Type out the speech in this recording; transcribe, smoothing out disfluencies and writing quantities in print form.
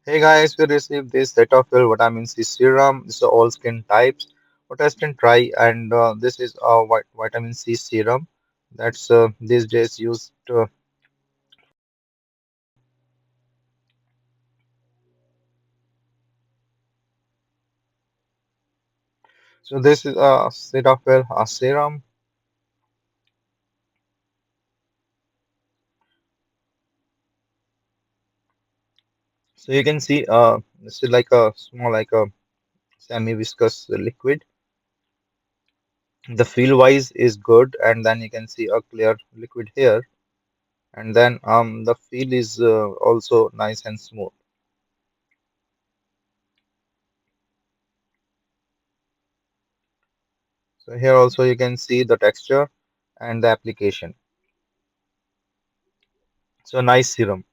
Hey guys, we received this Cetaphil vitamin C serum. This is all skin types. For test and try, and this is a vitamin C serum that's these days used. So this is a Cetaphil serum. So you can see this is like a small, like a semi-viscous liquid. The feel wise is good, and then you can see a clear liquid here, and then the feel is also nice and smooth. So here also you can see the texture and the application. So nice serum.